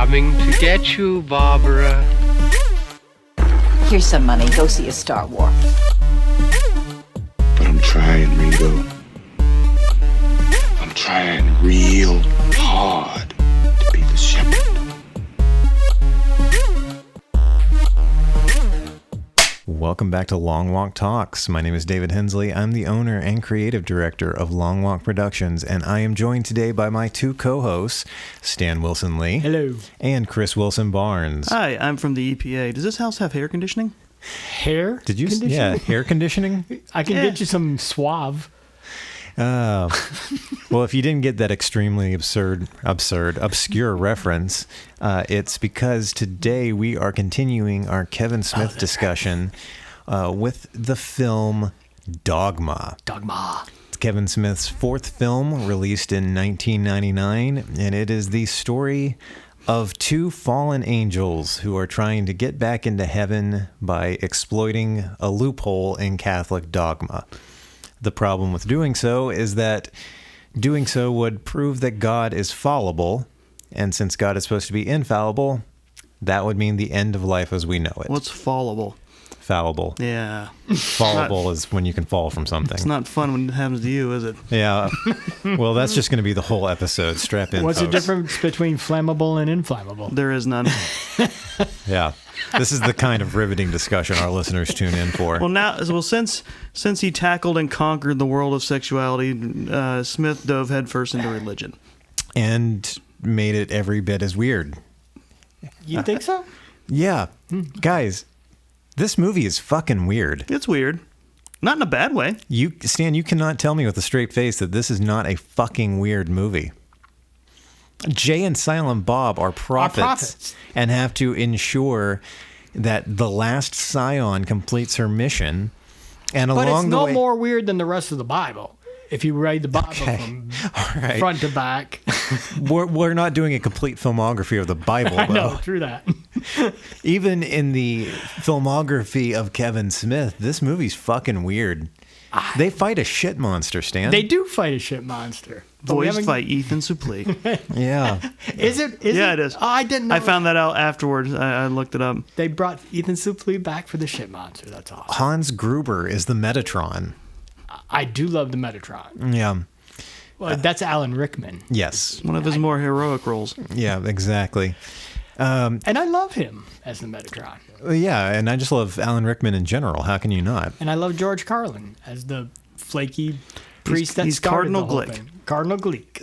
coming to get you, Barbara. Here's some money. Go see a Star War. But I'm trying, Ringo. I'm trying real hard to be the shepherd. Welcome back to Long Walk Talks. My name is David Hensley. I'm the owner and creative director of Long Walk Productions, and I am joined today by my two co-hosts, Stan Wilson Lee. Hello. And Chris Wilson Barnes. Hi, I'm from the EPA. Does this house have hair conditioning? Hair? Did you? conditioning? Yeah, hair conditioning. I can get you some Suave. Well, if you didn't get that extremely obscure reference, it's because today we are continuing our Kevin Smith discussion with the film Dogma. Dogma. It's Kevin Smith's fourth film, released in 1999, and it is the story of two fallen angels who are trying to get back into heaven by exploiting a loophole in Catholic dogma. The problem with doing so is that doing so would prove that God is fallible, and since God is supposed to be infallible, that would mean the end of life as we know it. What's fallible? Fallible. Yeah. Fallible is when you can fall from something. It's not fun when it happens to you, is it? Yeah. Well, that's just going to be the whole episode. Strap in, What's folks. the difference between flammable and inflammable? There is none. Yeah. This is the kind of riveting discussion our listeners tune in for. Well, since he tackled and conquered the world of sexuality, Smith dove headfirst into religion. And made it every bit as weird. You think so? Yeah. Guys, this movie is fucking weird. It's weird. Not in a bad way. Stan, you cannot tell me with a straight face that this is not a fucking weird movie. Jay and Silent Bob are prophets and have to ensure that the last scion completes her mission. And But along it's the no way, more weird than the rest of the Bible. If you read the Bible from all right. front to back. We're not doing a complete filmography of the Bible, I though. know, true that. Even in the filmography of Kevin Smith, this movie's fucking weird. They fight a shit monster, Stan. They do fight a shit monster. But we Voiced haven't- by Ethan Suplee. Yeah. Is it? Yeah, it is. Oh, I didn't know. I found that out afterwards. I looked it up. They brought Ethan Suplee back for the shit monster. That's awesome. Hans Gruber is the Metatron. I do love the Metatron. Yeah. Well, that's Alan Rickman. Yes. One of his more heroic roles. Yeah, exactly. And I love him as the Metatron. Yeah, and I just love Alan Rickman in general. How can you not? And I love George Carlin as the flaky priest that he's started Cardinal the whole Glick. thing. Cardinal Gleek.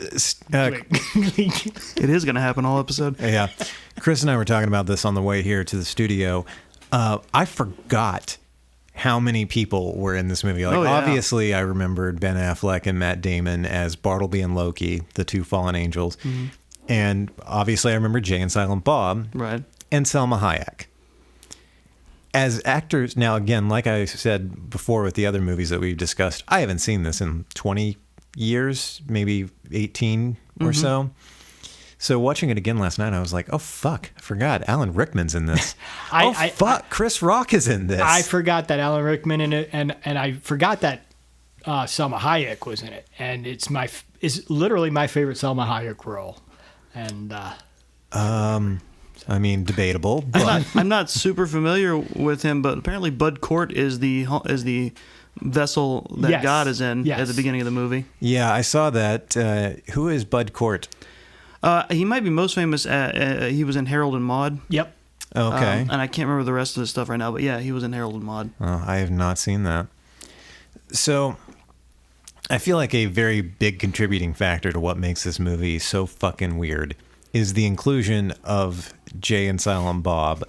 It is going to happen all episode. Yeah. Chris and I were talking about this on the way here to the studio. I forgot how many people were in this movie. Like, Oh, yeah. obviously, I remembered Ben Affleck and Matt Damon as Bartleby and Loki, the two fallen angels. Mm-hmm. And obviously, I remember Jay and Silent Bob Right. and Selma Hayek. As actors, now again, like I said before with the other movies that we've discussed, I haven't seen this in 20 years, maybe 18 or so. So watching it again last night, I was like, oh, fuck, I forgot. Alan Rickman's in this. Chris Rock is in this. I forgot that Alan Rickman in it, and I forgot that Selma Hayek was in it. And it's literally my favorite Selma Hayek role. And I mean, debatable, but I'm not super familiar with him, but apparently Bud Cort is the vessel that Yes. God is in Yes. at the beginning of the movie. yeah, I saw that. Who is Bud Cort? He might be most famous. He was in Harold and Maude. yep. Okay. And I can't remember the rest of the stuff right now, but yeah, he was in Harold and Maude. Oh, I have not seen that. So I feel like a very big contributing factor to what makes this movie so fucking weird is the inclusion of Jay and Silent Bob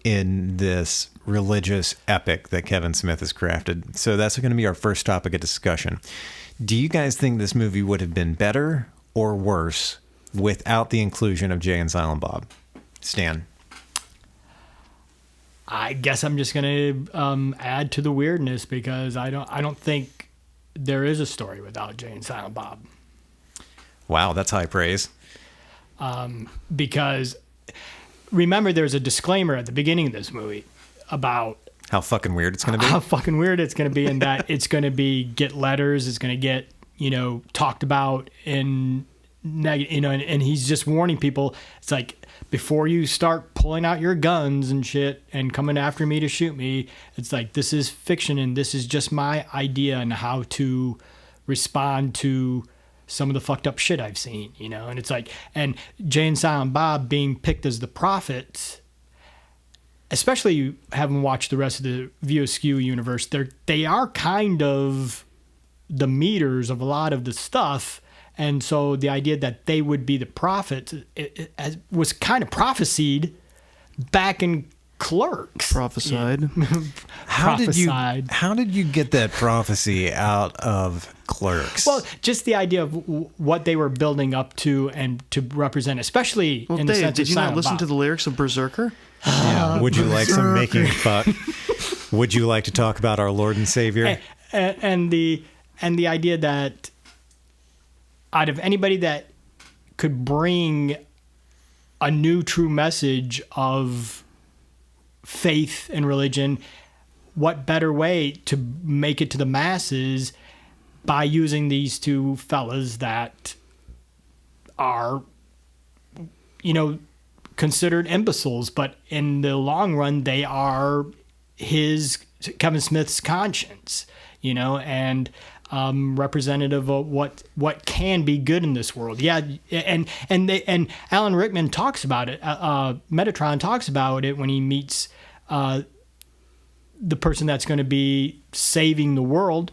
in this religious epic that Kevin Smith has crafted. So that's going to be our first topic of discussion. Do you guys think this movie would have been better or worse without the inclusion of Jay and Silent Bob? Stan? I guess I'm just going to add to the weirdness because I don't think there is a story without Jay and Silent Bob. Wow, that's high praise. Because remember, there's a disclaimer at the beginning of this movie about How fucking weird it's going to be. how fucking weird it's going to be, and that it's going to be get letters, it's going to get talked about in negative, and he's just warning people. It's like, before you start pulling out your guns and shit and coming after me to shoot me, it's like, this is fiction and this is just my idea on how to respond to some of the fucked up shit I've seen, and it's like, and Jay and Silent Bob being picked as the prophets, especially having watched the rest of the View Askew universe, they are kind of the meters of a lot of the stuff. And so the idea that they would be the prophets was kind of prophesied back in Clerks. Prophesied. How did you get that prophecy out of Clerks? Well, just the idea of what they were building up to and to represent, especially in the Dave, sense did of you not Silent listen Bob. to the lyrics of Berserker? Yeah. Would you like some making fuck? Would you like to talk about our Lord and Savior? And the idea that out of anybody that could bring a new true message of faith and religion, what better way to make it to the masses by using these two fellas that are, considered imbeciles, but in the long run, they are Kevin Smith's conscience, and representative of what can be good in this world. Yeah, and Alan Rickman talks about it. Metatron talks about it when he meets the person that's going to be saving the world,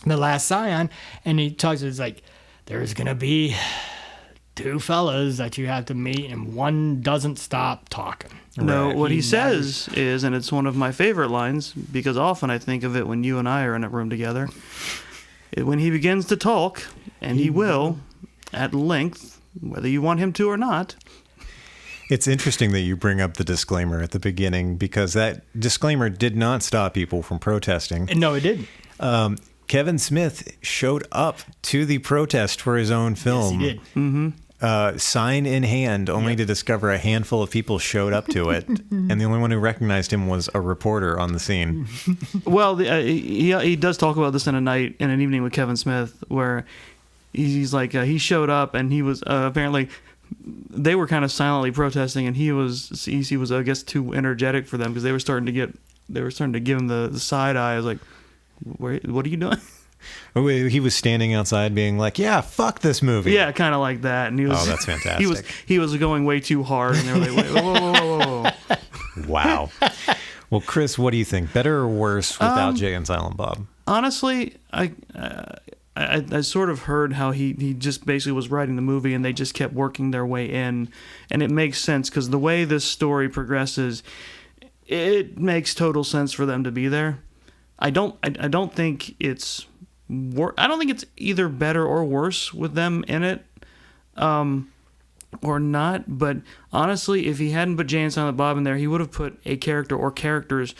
the last Scion, and he talks. It's like, there's going to be two fellas that you have to meet, and one doesn't stop talking. No, Right. what he says is, and it's one of my favorite lines, because often I think of it when you and I are in a room together, when he begins to talk, and he will, at length, whether you want him to or not. It's interesting that you bring up the disclaimer at the beginning, because that disclaimer did not stop people from protesting. No, it didn't. Kevin Smith showed up to the protest for his own film. Yes, he did. Sign in hand, only to discover a handful of people showed up to it, and the only one who recognized him was a reporter on the scene. Well, he does talk about this in an evening with Kevin Smith, where he's like, he showed up and he was apparently, they were kind of silently protesting, and he was I guess too energetic for them, because they were starting to give him the side eye. I was like, what are you doing? He was standing outside being like, yeah, fuck this movie. Yeah, kind of like that. And he was, oh, that's fantastic. He was going way too hard, and they were like, wait, whoa. Wow. Well, Chris, what do you think? Better or worse without Jay and Silent Bob? Honestly, I sort of heard how he just basically was writing the movie, and they just kept working their way in, and it makes sense, because the way this story progresses, it makes total sense for them to be there. I don't think it's either better or worse with them in it, or not. But honestly, if he hadn't put Jay and Silent Bob in there, he would have put a character or characters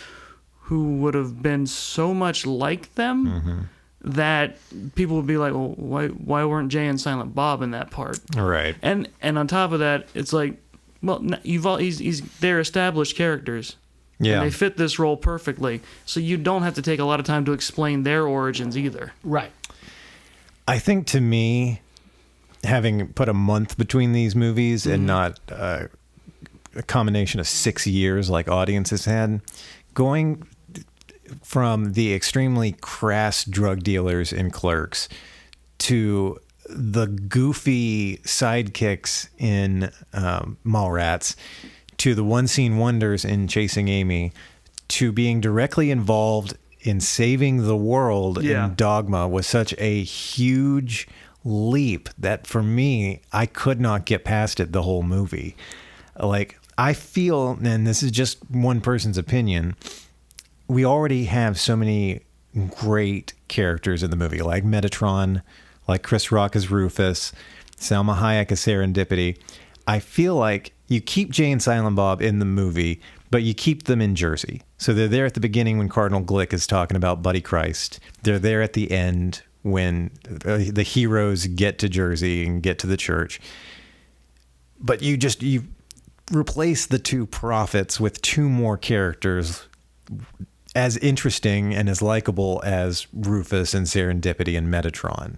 who would have been so much like them that people would be like, well, why weren't Jay and Silent Bob in that part? Right. And on top of that, it's like, well, they're established characters. Yeah. And they fit this role perfectly, so you don't have to take a lot of time to explain their origins either. Right. I think, to me, having put a month between these movies and not a combination of 6 years like audiences had, going from the extremely crass drug dealers in Clerks to the goofy sidekicks in Mallrats, to the one-scene wonders in Chasing Amy, to being directly involved in saving the world in Dogma, was such a huge leap that, for me, I could not get past it the whole movie. Like, I feel, and this is just one person's opinion, we already have so many great characters in the movie, like Metatron, like Chris Rock as Rufus, Salma Hayek as Serendipity. I feel like you keep Jay and Silent Bob in the movie, but you keep them in Jersey. So they're there at the beginning when Cardinal Glick is talking about Buddy Christ. They're there at the end when the heroes get to Jersey and get to the church. But you replace the two prophets with two more characters as interesting and as likable as Rufus and Serendipity and Metatron.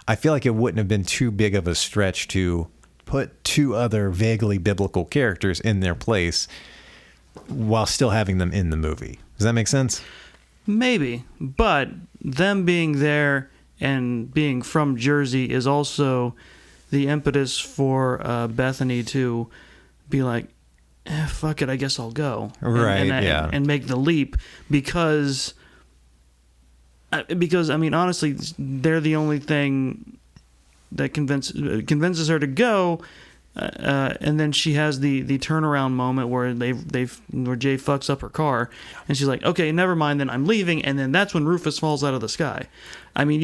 I feel like it wouldn't have been too big of a stretch to put two other vaguely biblical characters in their place while still having them in the movie. Does that make sense? Maybe, but them being there and being from Jersey is also the impetus for Bethany to be like, fuck it, I guess I'll go. Right, and make the leap because I mean, honestly, they're the only thing that convinces her to go. And then she has the turnaround moment where where Jay fucks up her car, and she's like, "Okay, never mind. Then I'm leaving." And then that's when Rufus falls out of the sky. I mean,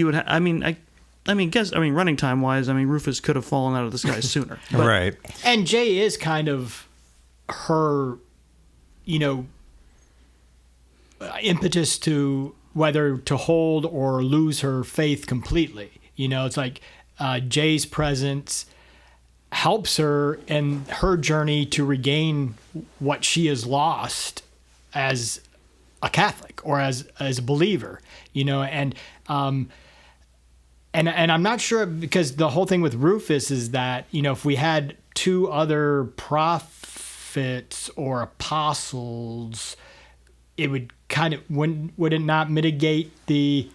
running time wise, Rufus could have fallen out of the sky sooner. But, right. And Jay is kind of her, impetus to whether to hold or lose her faith completely. It's like Jay's presence helps her in her journey to regain what she has lost as a Catholic or as a believer, and I'm not sure, because the whole thing with Rufus is that, if we had two other prophets or apostles, it would would it not mitigate the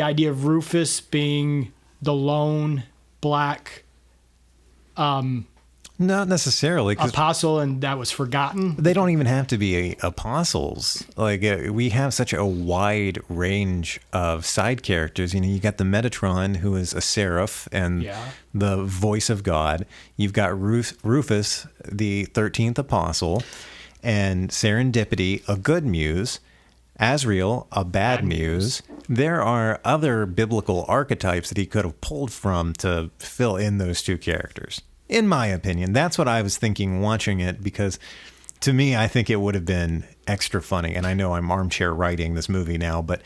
idea of Rufus being the lone black not necessarily, 'cause apostle, and that was forgotten? they don't even have to be apostles. Like we have such a wide range of side characters. You got the Metatron, who is a seraph and the voice of God. You've got Rufus, the 13th apostle, and Serendipity, a good muse. Azrael, a bad muse. There are other biblical archetypes that he could have pulled from to fill in those two characters. In my opinion, that's what I was thinking watching it, because to me, I think it would have been extra funny. And I know I'm armchair writing this movie now, but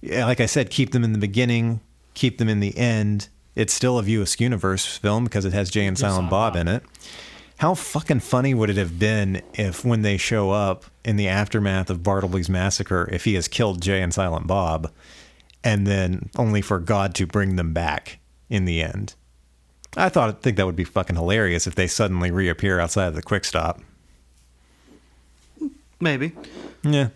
like I said, keep them in the beginning, keep them in the end. It's still a View Askew universe film because it has Jay and Silent Bob in it. How fucking funny would it have been if, when they show up in the aftermath of Bartleby's massacre, if he has killed Jay and Silent Bob, and then only for God to bring them back in the end? I think that would be fucking hilarious if they suddenly reappear outside of the Quick Stop. Maybe. Yeah.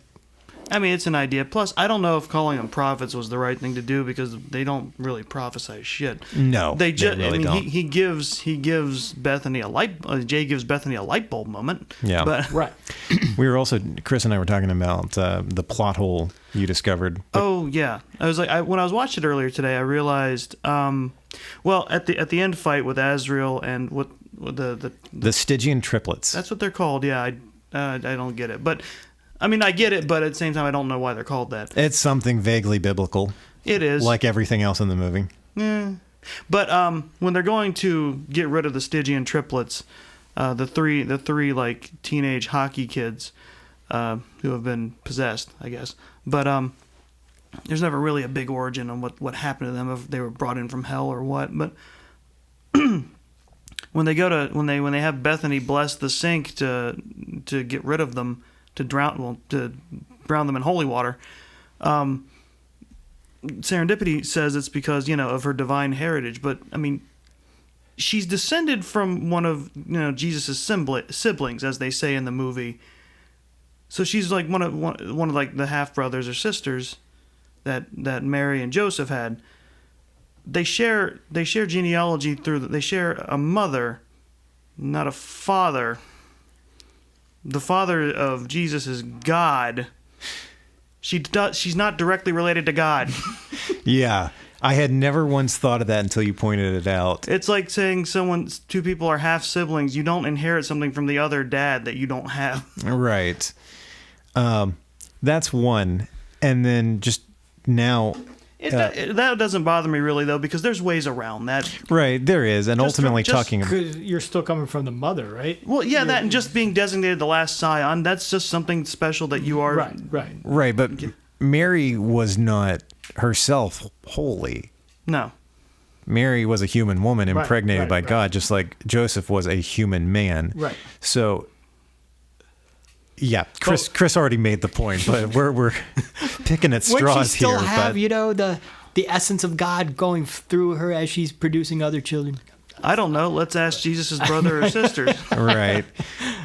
I mean, it's an idea. Plus, I don't know if calling them prophets was the right thing to do, because they don't really prophesy shit. No, they just. really don't. He gives Bethany a light. Jay gives Bethany a light bulb moment. Yeah, but right. We were also, Chris and I were talking about the plot hole you discovered. Oh yeah, I was like, when I was watching it earlier today, I realized. Well, at the end fight with Azrael and with the Stygian triplets. That's what they're called. Yeah, I don't get it, but. I mean, I get it, but at the same time, I don't know why they're called that. It's something vaguely biblical. It is. Like everything else in the movie. Yeah. But when they're going to get rid of the Stygian triplets, the three like teenage hockey kids who have been possessed, I guess. But there's never really a big origin on what happened to them, if they were brought in from hell or what. But when they have Bethany bless the sink to get rid of them, to drown them in holy water, Serendipity says it's because of her divine heritage. But I mean, she's descended from one of Jesus' siblings, as they say in the movie. So she's like one of like the half brothers or sisters that Mary and Joseph had. They share genealogy they share a mother, not a father. The father of Jesus is God. She's not directly related to God. Yeah. I had never once thought of that until you pointed it out. It's like saying two people are half siblings. You don't inherit something from the other dad that you don't have. Right. That's one. And then just now... that doesn't bother me really, though, because there's ways around that. Right, there is. And ultimately talking... Because you're still coming from the mother, right? Well, yeah, that and just being designated the last scion, that's just something special that you are... Right, but Mary was not herself holy. No. Mary was a human woman impregnated by God, just like Joseph was a human man. Right. So... Yeah, Chris already made the point, but we're picking at straws here. Would you still have, the essence of God going through her as she's producing other children? I don't know. Let's ask Jesus' brother or sisters. Right.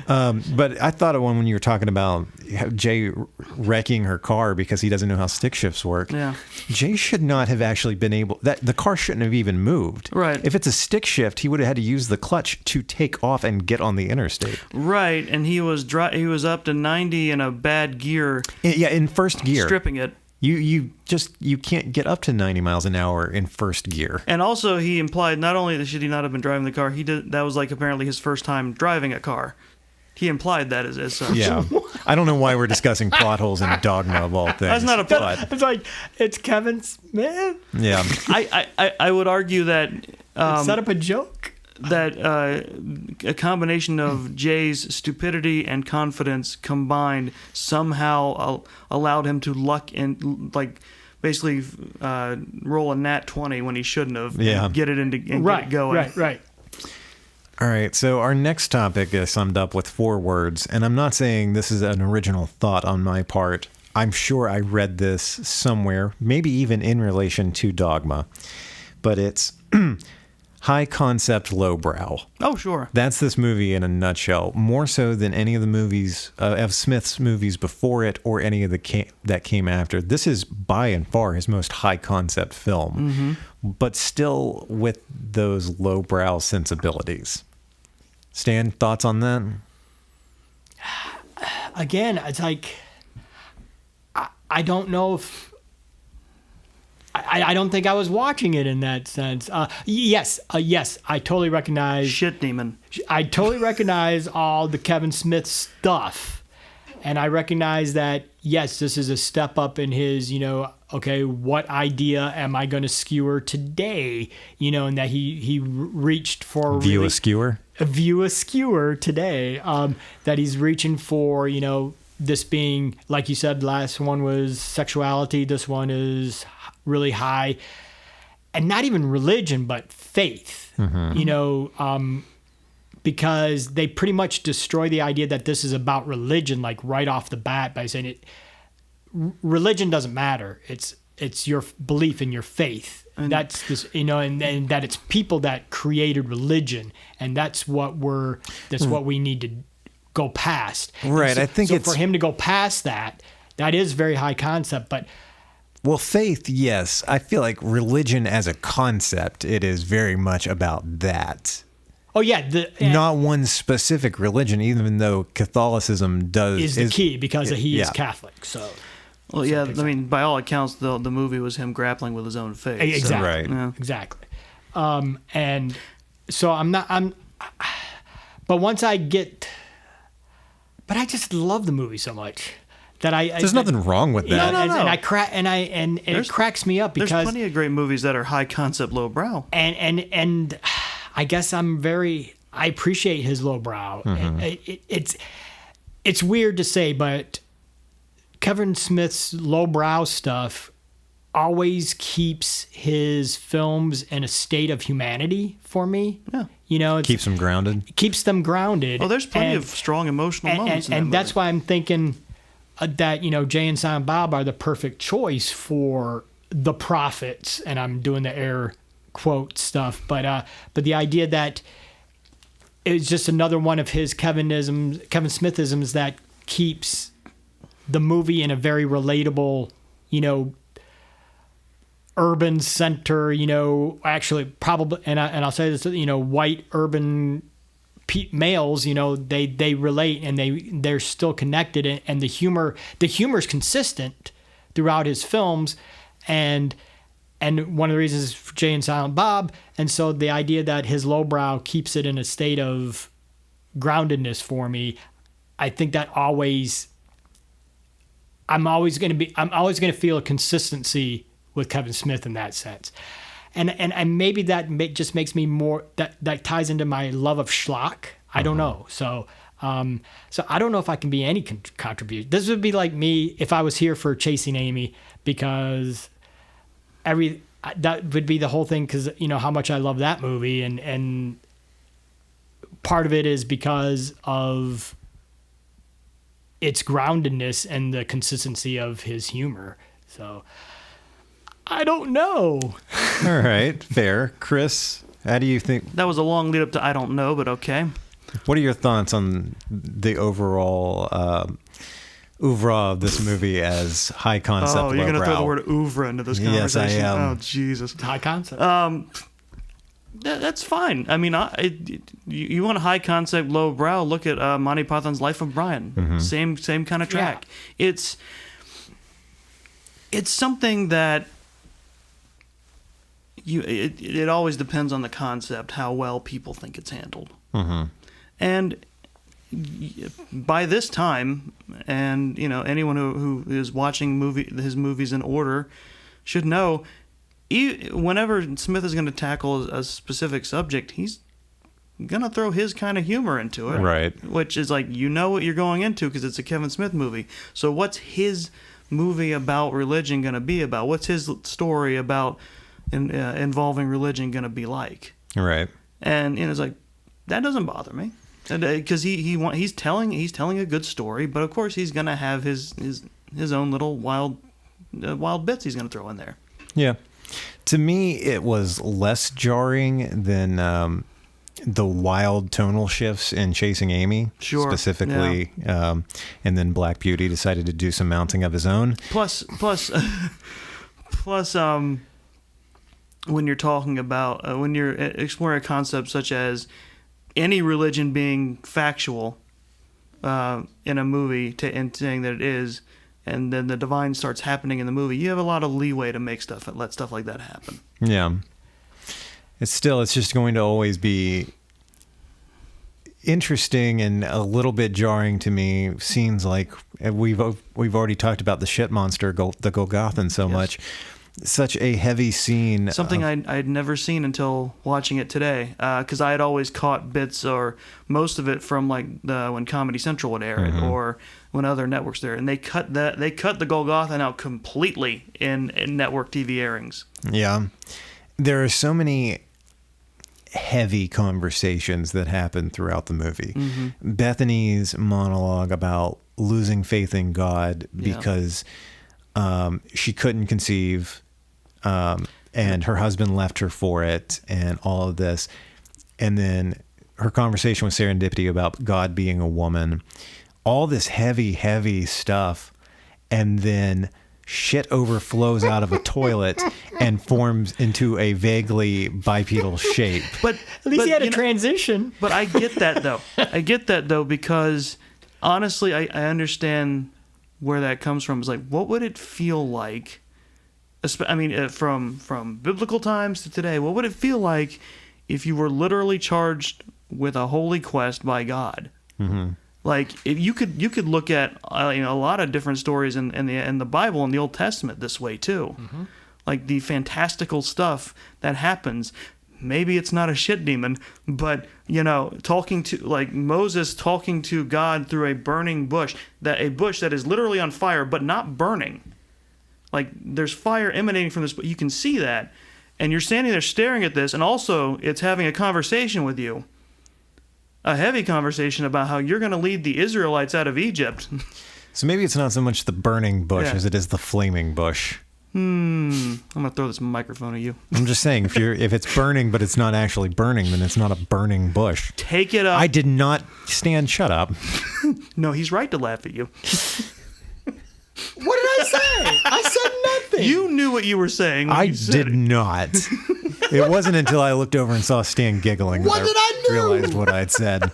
But I thought of one when you were talking about Jay wrecking her car because he doesn't know how stick shifts work. Yeah. Jay should not have actually been able, that the car shouldn't have even moved. Right. If it's a stick shift, he would have had to use the clutch to take off and get on the interstate. Right, and he was up to 90 in a bad gear. Yeah, in first gear. Stripping it. You can't get up to 90 miles an hour in first gear. And also, he implied not only that should he not have been driving the car, that was like apparently his first time driving a car. He implied that as such. Yeah. I don't know why we're discussing plot holes in Dogma of all things. That's not a plot. It's like, it's Kevin Smith. Yeah. I would argue that Set up a joke. that a combination of Jay's stupidity and confidence combined somehow allowed him to luck and basically roll a nat 20 when he shouldn't have. Yeah. And get it get it going. Right. All right, so our next topic is summed up with 4 words, and I'm not saying this is an original thought on my part. I'm sure I read this somewhere, maybe even in relation to Dogma, but it's high concept, low brow. Oh, sure. That's this movie in a nutshell, more so than any of the movies of Smith's movies before it or any of that came after. This is by and far his most high concept film, but still with those low brow sensibilities. Stan, thoughts on that? Again, it's like, I don't know if, I don't think I was watching it in that sense. Yes, I totally recognize. Shit demon. I totally recognize all the Kevin Smith stuff. And I recognize that, yes, this is a step up in his, okay, what idea am I going to skewer today? And that he reached for View a skewer? A view a skewer today. That he's reaching for, this being, like you said, last one was sexuality. This one is really high. And not even religion, but faith. Because they pretty much destroy the idea that this is about religion, like right off the bat, by saying religion doesn't matter. It's your belief in your faith. And that's this, and that it's people that created religion, and that's what we need to go past. Right. So, I think so it's for him to go past that is very high concept, but. Well, faith, yes. I feel like religion as a concept, it is very much about that. Oh yeah, not one specific religion, even though Catholicism is the key because he is Catholic. So, well, yeah, I mean, by all accounts, the movie was him grappling with his own faith. Exactly, so, right? Yeah. Exactly. And so but once I get, but I just love the movie so much that there's nothing wrong with that. No. And it cracks me up because there's plenty of great movies that are high concept, low brow. And I guess I appreciate his lowbrow. It's weird to say, but Kevin Smith's lowbrow stuff always keeps his films in a state of humanity for me. Yeah. It keeps them grounded. Keeps them grounded. Oh, there's plenty of strong emotional moments in that movie. That's why I'm thinking that, Jay and Silent Bob are the perfect choice for the prophets, and I'm doing the air quote stuff, but the idea that it's just another one of his Kevin Smithisms that keeps the movie in a very relatable, urban center, actually probably, and I'll say this, white urban males, they relate and they're still connected, and the humor's consistent throughout his films, and one of the reasons is for Jay and Silent Bob. And so the idea that his lowbrow keeps it in a state of groundedness for me, I think that I'm always going to feel a consistency with Kevin Smith in that sense. And maybe that just makes me more, that ties into my love of schlock. I don't know. So I don't know if I can be any contribution. This would be like me if I was here for Chasing Amy, because that would be the whole thing, because how much I love that movie, and part of it is because of its groundedness and the consistency of his humor. So I don't know. All right, fair. Chris, how do you think? That was a long lead up to I don't know, but okay. What are your thoughts on the overall oeuvre of this movie as high concept? Oh, you're going to throw the lowbrow? word oeuvre into this Yes, conversation? I am. Oh, Jesus. High concept. That's fine. I mean, you want a high concept, low brow? Look at Monty Python's Life of Brian. Mm-hmm. Same kind of track. It's something that it always depends on the concept, how well people think it's handled. Mm-hmm. And by this time, and anyone who is watching his movies in order should know, whenever Smith is going to tackle a specific subject, he's going to throw his kind of humor into it. Right. Which is like, what you're going into because it's a Kevin Smith movie. So what's his movie about religion going to be about? What's his story about involving religion going to be like? Right. And it's like, that doesn't bother me. Because he's telling a good story, but of course he's going to have his own little wild bits he's going to throw in there. Yeah. To me, it was less jarring than the wild tonal shifts in Chasing Amy, Sure, specifically. And then Black Beauty decided to do some mounting of his own. Plus, when you're talking about when you're exploring a concept such as any religion being factual in a movie and saying that it is, and then the divine starts happening in the movie, you have a lot of leeway to let stuff like that happen. Yeah. It's just going to always be interesting and a little bit jarring to me. Scenes like we've already talked about the shit monster, the Golgothan, so much. Such a heavy scene. Something I'd never seen until watching it today, because I had always caught bits or most of it from like when Comedy Central would air it or when other networks there, and they cut the Golgothan out completely in network TV airings. Yeah, there are so many heavy conversations that happen throughout the movie. Bethany's monologue about losing faith in God because she couldn't conceive, and her husband left her for it, and all of this. And then her conversation with Serendipity about God being a woman, all this heavy, heavy stuff. And then shit overflows out of a toilet and forms into a vaguely bipedal shape. But At least he had a transition. But I get that though. Because honestly, I understand where that comes from. Is like, what would it feel like? I mean, from biblical times to today, what would it feel like if you were literally charged with a holy quest by God? Mm-hmm. Like, if you could look at a lot of different stories in the Bible and the Old Testament this way too, like the fantastical stuff that happens. Maybe it's not a shit demon, but talking to like Moses talking to God through a burning bush, a bush that is literally on fire but not burning. Like there's fire emanating from this, but you can see that, and you're standing there staring at this, and also it's having a conversation with you. A heavy conversation about how you're going to lead the Israelites out of Egypt. So maybe it's not so much the burning bush as it is the flaming bush. I'm going to throw this microphone at you. I'm just saying, if it's burning but it's not actually burning, then it's not a burning bush. Take it up. I did not stand. Shut up. No, he's right to laugh at you. What did I say? I said nothing. You knew what you were saying. When I you said did it. not. It wasn't until I looked over and saw Stan giggling What that did I do? realized what I'd said.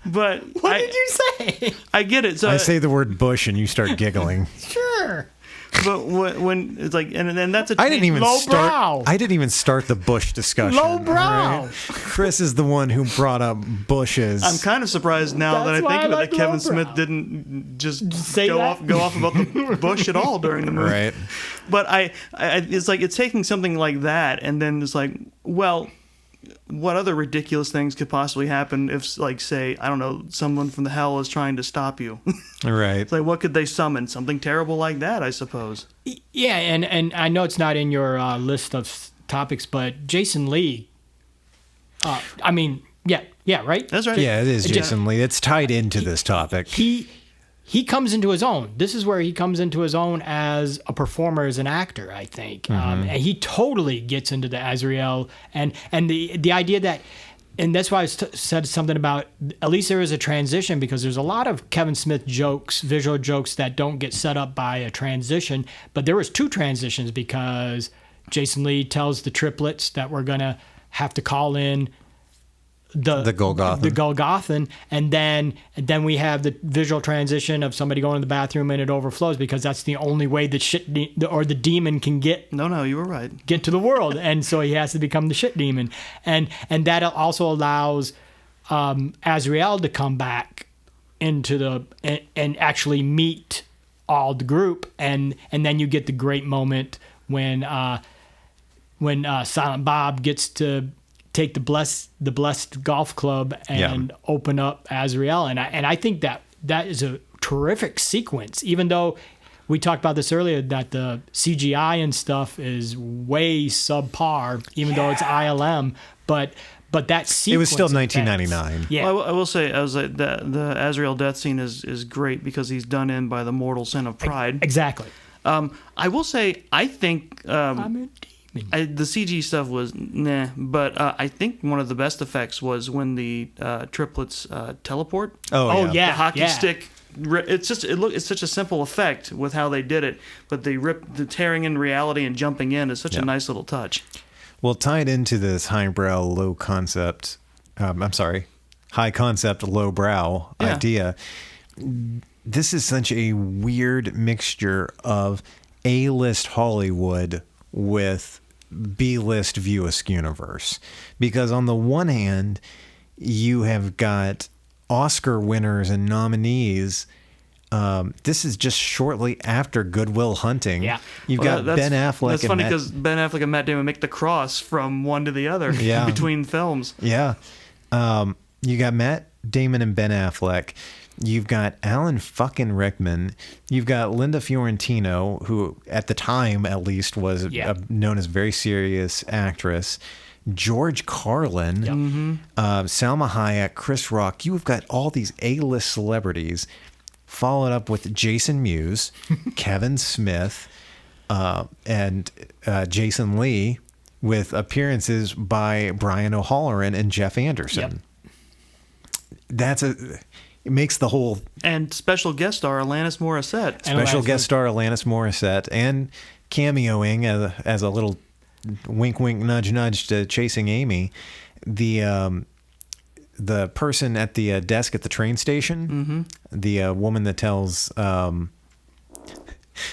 But What did you say? I get it. So I say the word bush and you start giggling. Sure. but when it's like, and that's a. I didn't even Low start. brow. I didn't even start the bush discussion. Low brow. right? Chris is the one who brought up bushes. I'm kind of surprised now that I That's why think I about it like that Kevin lowbrow. Smith didn't just say go that? off about the bush at all during the movie. Right. But I it's like it's taking something like that and then it's like, well, what other ridiculous things could possibly happen if, like, say, I don't know, someone from the hell is trying to stop you? Right. It's like, what could they summon? Something terrible like that, I suppose. Yeah, and I know it's not in your list of topics, but Jason Lee. Yeah, right. That's right. Yeah, it is Jason Lee. It's tied into this topic. He he comes into his own. This is where he comes into his own as a performer, as an actor, I think. And he totally gets into the Azrael and the idea that, and that's why I said something about, at least there is a transition, because there's a lot of Kevin Smith jokes, visual jokes, that don't get set up by a transition. But there was 2 transitions, because Jason Lee tells the triplets that we're going to have to call in the Golgothan, and then we have the visual transition of somebody going to the bathroom and it overflows, because that's the only way the the demon can get you were right, get to the world, and so he has to become the shit demon, and that also allows Azrael to come back into the and actually meet all the group, and then you get the great moment when Silent Bob gets to take the blessed golf club and open up Azrael, and I think that is a terrific sequence. Even though we talked about this earlier, that the CGI and stuff is way subpar, even though it's ILM, but that sequence, it was still 1999. Yeah, well, I will say, the Azrael death scene is great, because he's done in by the mortal sin of pride. Exactly. I will say, I think the CG stuff was nah, but I think one of the best effects was when the triplets teleport. Oh yeah, the hockey stick. It's such a simple effect with how they did it, but the tearing in reality and jumping in is such a nice little touch. Well, tied into this highbrow, low concept, high concept, low brow idea, this is such a weird mixture of A-list Hollywood with B-list View Askew-universe. Because on the one hand, you have got Oscar winners and nominees. This is just shortly after Good Will Hunting. Yeah. You've got Ben Affleck. That's funny, because Ben Affleck and Matt Damon make the cross from one to the other between films. Yeah. You got Matt Damon and Ben Affleck. You've got Alan fucking Rickman. You've got Linda Fiorentino, who at the time at least was known as a very serious actress. George Carlin, Salma Hayek, Chris Rock. You've got all these A-list celebrities, followed up with Jason Mewes, Kevin Smith, and Jason Lee, with appearances by Brian O'Halloran and Jeff Anderson. It makes the whole... And special guest star Alanis Morissette. And cameoing as a little wink, wink, nudge, nudge to Chasing Amy. The person at the desk at the train station, the woman that tells...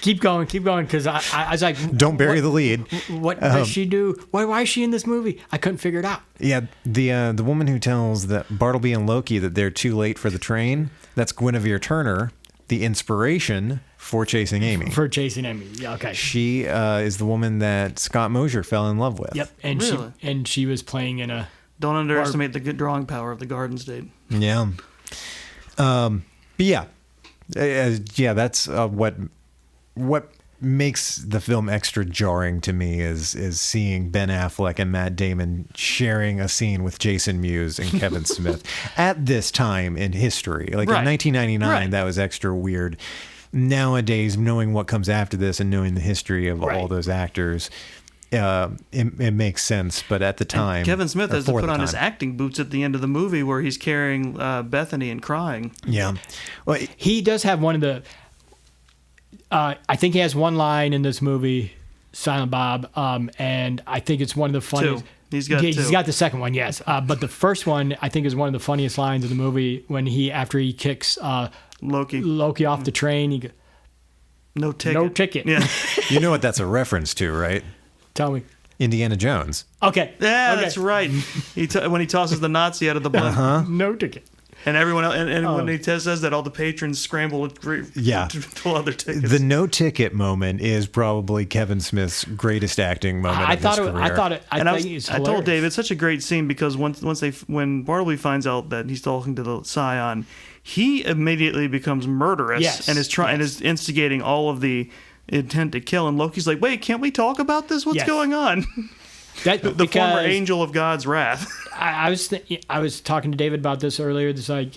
Keep going, because I was like... Don't bury the lead. What does she do? Why is she in this movie? I couldn't figure it out. Yeah, the woman who tells Bartleby and Loki that they're too late for the train, that's Guinevere Turner, the inspiration for Chasing Amy. Yeah, okay. She is the woman that Scott Mosier fell in love with. Yep, and really? she was playing in a... Don't underestimate the good drawing power of the Garden State. Yeah. But yeah. That's what makes the film extra jarring to me is seeing Ben Affleck and Matt Damon sharing a scene with Jason Mewes and Kevin Smith at this time in history. Like in 1999, that was extra weird. Nowadays, knowing what comes after this and knowing the history of all those actors, it makes sense. But at the time, and Kevin Smith has to put on his acting boots at the end of the movie where he's carrying Bethany and crying. Yeah. Well, he does have one of the... I think he has one line in this movie, Silent Bob, and I think it's one of the funniest. He's got two. He's got the second one, yes. But the first one, I think, is one of the funniest lines of the movie when after he kicks Loki off the train. He goes, No ticket. No ticket. Yeah. You know what that's a reference to, right? Tell me. Indiana Jones. Okay. Yeah, that's right. When he tosses the Nazi out of the blimp. No ticket. And everyone else, and when he says that, all the patrons scramble to pull out their tickets. The no ticket moment is probably Kevin Smith's greatest acting moment of his career. I told Dave it's such a great scene because when Bartleby finds out that he's talking to the Scion, he immediately becomes murderous and is instigating all of the intent to kill. And Loki's like, "Wait, can't we talk about this? What's going on?" The former angel of God's wrath. I was talking to David about this earlier. It's like,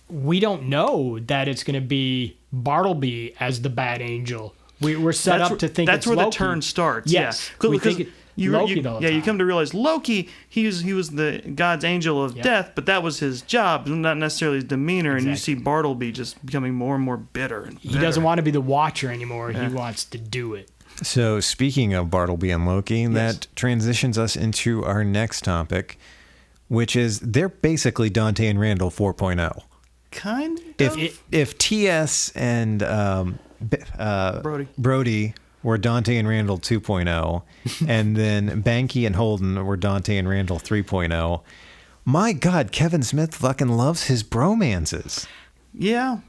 we don't know that it's going to be Bartleby as the bad angel. We're set up to think that's it's where Loki. the turn starts. Yes, yeah. we Because think you the whole time. you come to realize Loki, he was the God's angel of death, but that was his job, not necessarily his demeanor. And you see Bartleby just becoming more and more bitter. And He doesn't want to be the Watcher anymore. He wants to do it. So speaking of Bartleby and Loki, that transitions us into our next topic, which is they're basically Dante and Randall 4.0. Kind of. If TS and Brody were Dante and Randall 2.0, and then Banky and Holden were Dante and Randall 3.0. My God, Kevin Smith fucking loves his bromances. Yeah.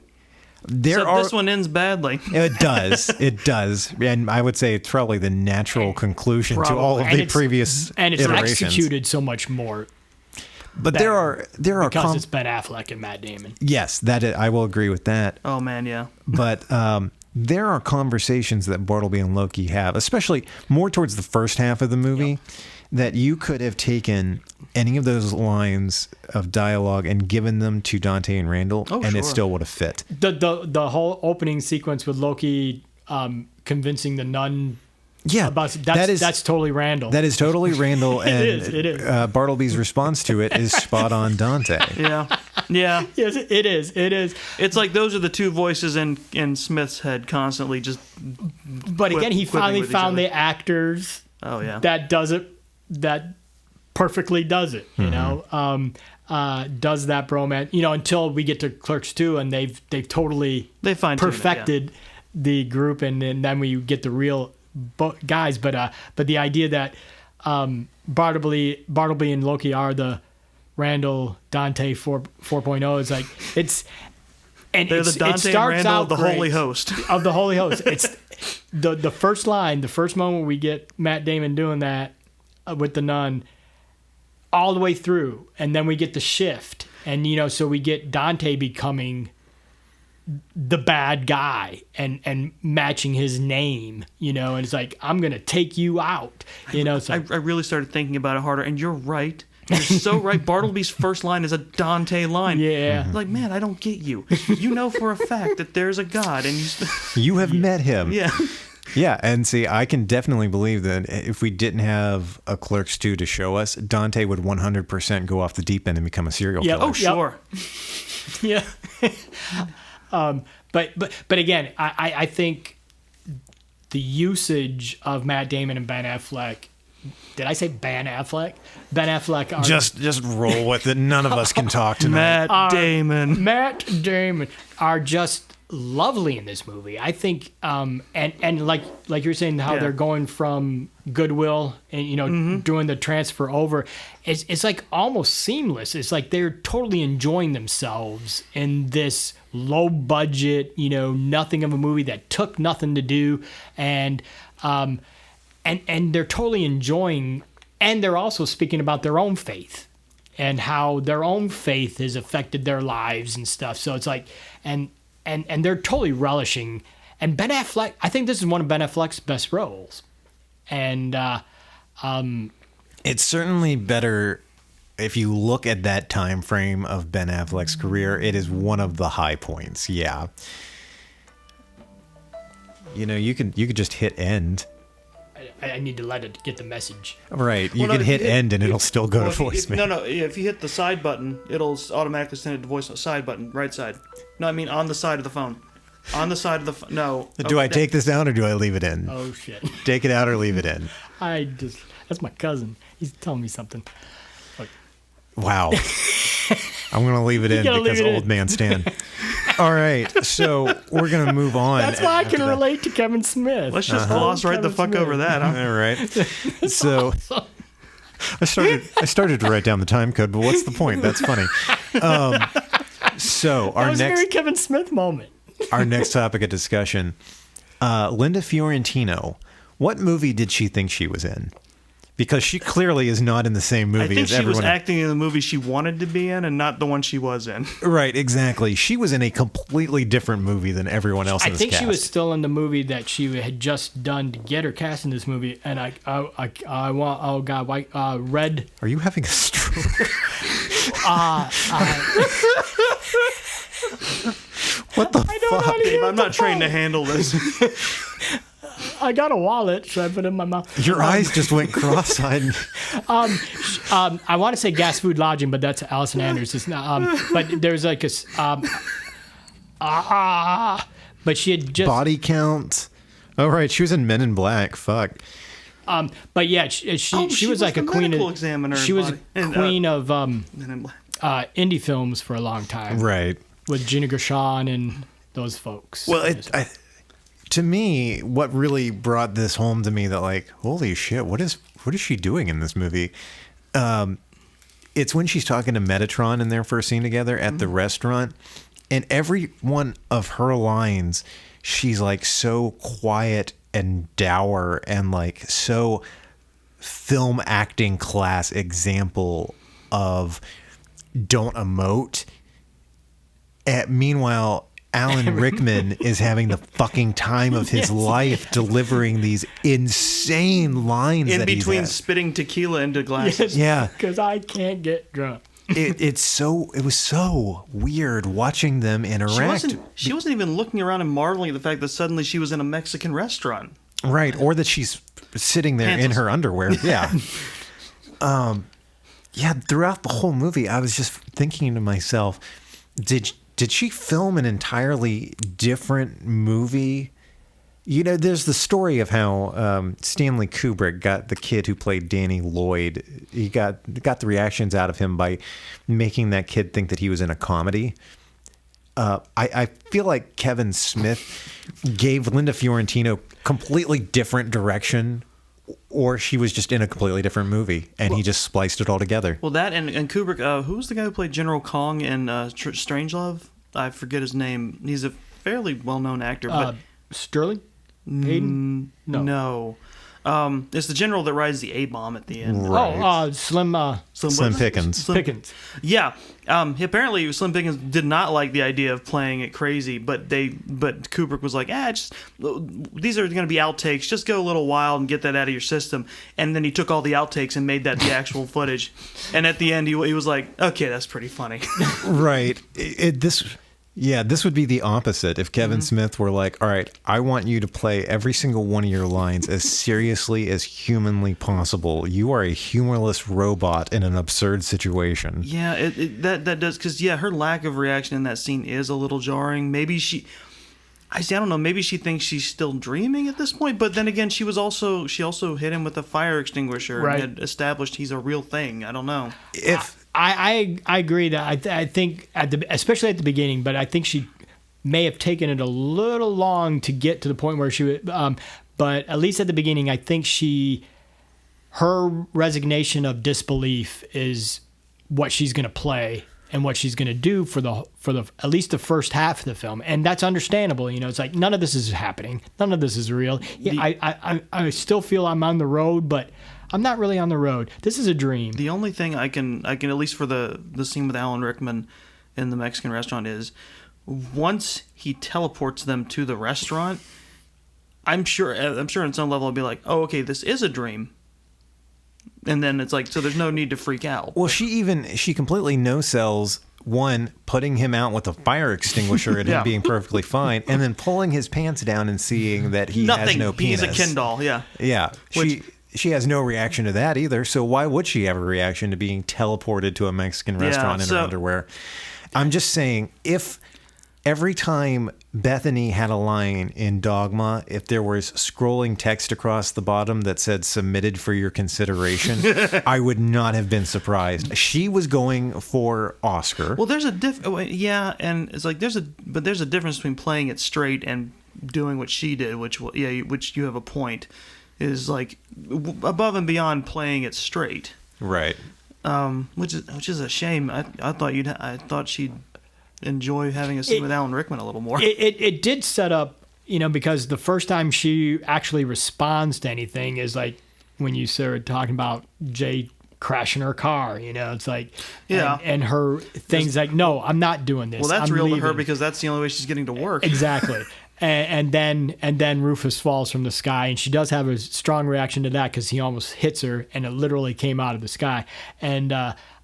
This one ends badly. It does. It does. And I would say it's probably the natural conclusion to all of the previous and it's iterations. executed so much more. But there are because it's Ben Affleck and Matt Damon. Yes, I will agree with that. Oh man, yeah. But there are conversations that Bartleby and Loki have, especially more towards the first half of the movie, that you could have taken any of those lines of dialogue and given them to Dante and Randall, it still would have fit. The whole opening sequence with Loki convincing the nun. Yeah, that's totally Randall. That is totally Randall, and it is. Bartleby's response to it is spot on Dante. Yeah. Yes, it is. It's like those are the two voices in Smith's head constantly just. But again, he finally found the actors. Oh yeah. That does it. That perfectly does it. You know, does that bromance. You know, until we get to Clerks 2, and they've totally perfected the group, and then we get the real guys. But the idea that Bartleby and Loki are the Randall Dante 4.0 is like they're the Dante and Randall of the Holy Host. Of the Holy Host. It's the first line, the first moment we get Matt Damon doing that with the nun all the way through, and then we get the shift, and so we get Dante becoming the bad guy and matching his name, and it's like, I'm gonna take you out, So I really started thinking about it harder, and you're right. You're so right. Bartleby's first line is a Dante line. Yeah. Like, man, I don't get you. You know for a fact that there's a God, and you have met him. Yeah. Yeah, and see, I can definitely believe that if we didn't have a Clerks 2 to show us, Dante would 100% go off the deep end and become a serial killer. Oh, sure. Yeah. But again, I think the usage of Matt Damon and Ben Affleck. Did I say Ben Affleck? Ben Affleck. Just roll with it. None of us can talk tonight. Matt Damon are just lovely in this movie. I think, and like you're saying, how they're going from Goodwill and doing the transfer over. It's like almost seamless. It's like they're totally enjoying themselves in this low budget, nothing of a movie that took nothing to do, and they're totally enjoying, and they're also speaking about their own faith and how their own faith has affected their lives and stuff. So it's like, and they're totally relishing. And Ben Affleck, I think this is one of Ben Affleck's best roles. And it's certainly better if you look at that time frame of Ben Affleck's career. It is one of the high points. Yeah. You could just hit end. I need to let it get the message. Right. You can hit end and it'll still go to voicemail. No. If you hit the side button, it'll automatically send it to voicemail. Side button, right side. No, I mean on the side of the phone. On the side of the phone. No. Do I take this down or do I leave it in? Oh, shit. Take it out or leave it in? That's my cousin. He's telling me something. Look. Wow. I'm going to leave it in because old man Stan. All right, so we're going to move on. That's why I can relate to Kevin Smith. Let's just gloss right the fuck over that, huh? All right. So I started to write down the time code, but what's the point? That's funny. So that was a very Kevin Smith moment. Our next topic of discussion, Linda Fiorentino. What movie did she think she was in? Because she clearly is not in the same movie as everyone. I think she was acting in the movie she wanted to be in and not the one she was in. Right, exactly. She was in a completely differend movie than everyone else in this cast. I think she was still in the movie that she had just done to get her cast in this movie. And I want, oh God, Red. Are you having a stroke? What the fuck? Dave, I'm not trained to handle this. I got a wallet, so I put it in my mouth. Your eyes just went cross-eyed. I want to say gas food lodging, but that's Allison Anders. It's not. But there's like a. But she had just Body count. Oh, right. She was in Men in Black. Fuck. But yeah, she was like the a queen medical of. examiner She was a queen of Men in Black. indie films for a long time. Right. With Gina Gershon and those folks. Well, to me, what really brought this home to me that like, holy shit, what is she doing in this movie? It's when she's talking to Metatron in their first scene together at the restaurant, and every one of her lines, she's like so quiet and dour and like so film acting class example of don't emote. Meanwhile, Alan Rickman is having the fucking time of his life delivering these insane lines In that he's between had. spitting tequila into glasses. Yeah. Because I can't get drunk. It was so weird watching them interact. She wasn't even looking around and marveling at the fact that suddenly she was in a Mexican restaurant. Right, or that she's sitting there in her underwear. Yeah. Yeah, throughout the whole movie, I was just thinking to myself, did she film an entirely different movie? You know, there's the story of how Stanley Kubrick got the kid who played Danny Lloyd. He got the reactions out of him by making that kid think that he was in a comedy. I feel like Kevin Smith gave Linda Fiorentino completely different direction, or she was just in a completely different movie, and he just spliced it all together. Well, that and Kubrick, who was the guy who played General Kong in Strangelove? I forget his name. He's a fairly well-known actor. But Sterling? Hayden? No. It's the general that rides the A-bomb at the end. Right. Slim Pickens. Pickens. Yeah. Apparently, Slim Pickens did not like the idea of playing it crazy, but Kubrick was like, these are going to be outtakes. Just go a little wild and get that out of your system. And then he took all the outtakes and made that the actual footage. And at the end, he was like, okay, that's pretty funny. Right. This would be the opposite if Kevin Smith were like, all right, I want you to play every single one of your lines as seriously as humanly possible. You are a humorless robot in an absurd situation. Yeah, that does, because, her lack of reaction in that scene is a little jarring. Maybe I don't know, maybe she thinks she's still dreaming at this point, but then again, she also hit him with a fire extinguisher and had established he's a real thing. I don't know. I agree that I think especially at the beginning, but I think she may have taken it a little long to get to the point where she would. But at least at the beginning, I think her resignation of disbelief is what she's going to play and what she's going to do for the at least the first half of the film, and that's understandable. You know, it's like none of this is happening, none of this is real. Yeah, I still feel I'm on the road, but I'm not really on the road. This is a dream. The only thing I can at least for the scene with Alan Rickman in the Mexican restaurant is once he teleports them to the restaurant, I'm sure on some level I'll be like, oh, okay, this is a dream. And then it's like, so there's no need to freak out. Well, she completely no-sells, one, putting him out with a fire extinguisher and him being perfectly fine, and then pulling his pants down and seeing that he has no penis. He's a Ken doll, yeah. Yeah. She has no reaction to that either, so why would she have a reaction to being teleported to a Mexican restaurant in her underwear? I'm just saying, if every time Bethany had a line in Dogma, if there was scrolling text across the bottom that said submitted for your consideration, I would not have been surprised. She was going for Oscar. Well, there's a and it's like there's a difference between playing it straight and doing what she did, which you have a point, is like above and beyond playing it straight. Right. Which is a shame. I thought she'd enjoy having a scene with Alan Rickman a little more. It did set up, because the first time she actually responds to anything is like when you started talking about Jay crashing her car. It's like, and her things like, no, I'm not doing this. Well, that's I'm real leaving. to her because that's the only way she's getting to work. Exactly. And then Rufus falls from the sky, and she does have a strong reaction to that because he almost hits her, and it literally came out of the sky. And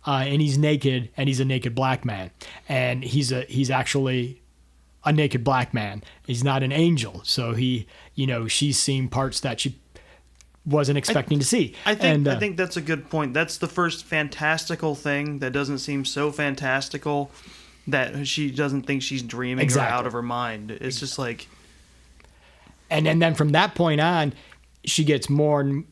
he's naked, and he's a naked black man, and he's actually a naked black man. He's not an angel. So she's seeing parts that she wasn't expecting to see. I think that's a good point. That's the first fantastical thing that doesn't seem so fantastical that she doesn't think she's dreaming or out of her mind. It's just like... And then from that point on, she gets more...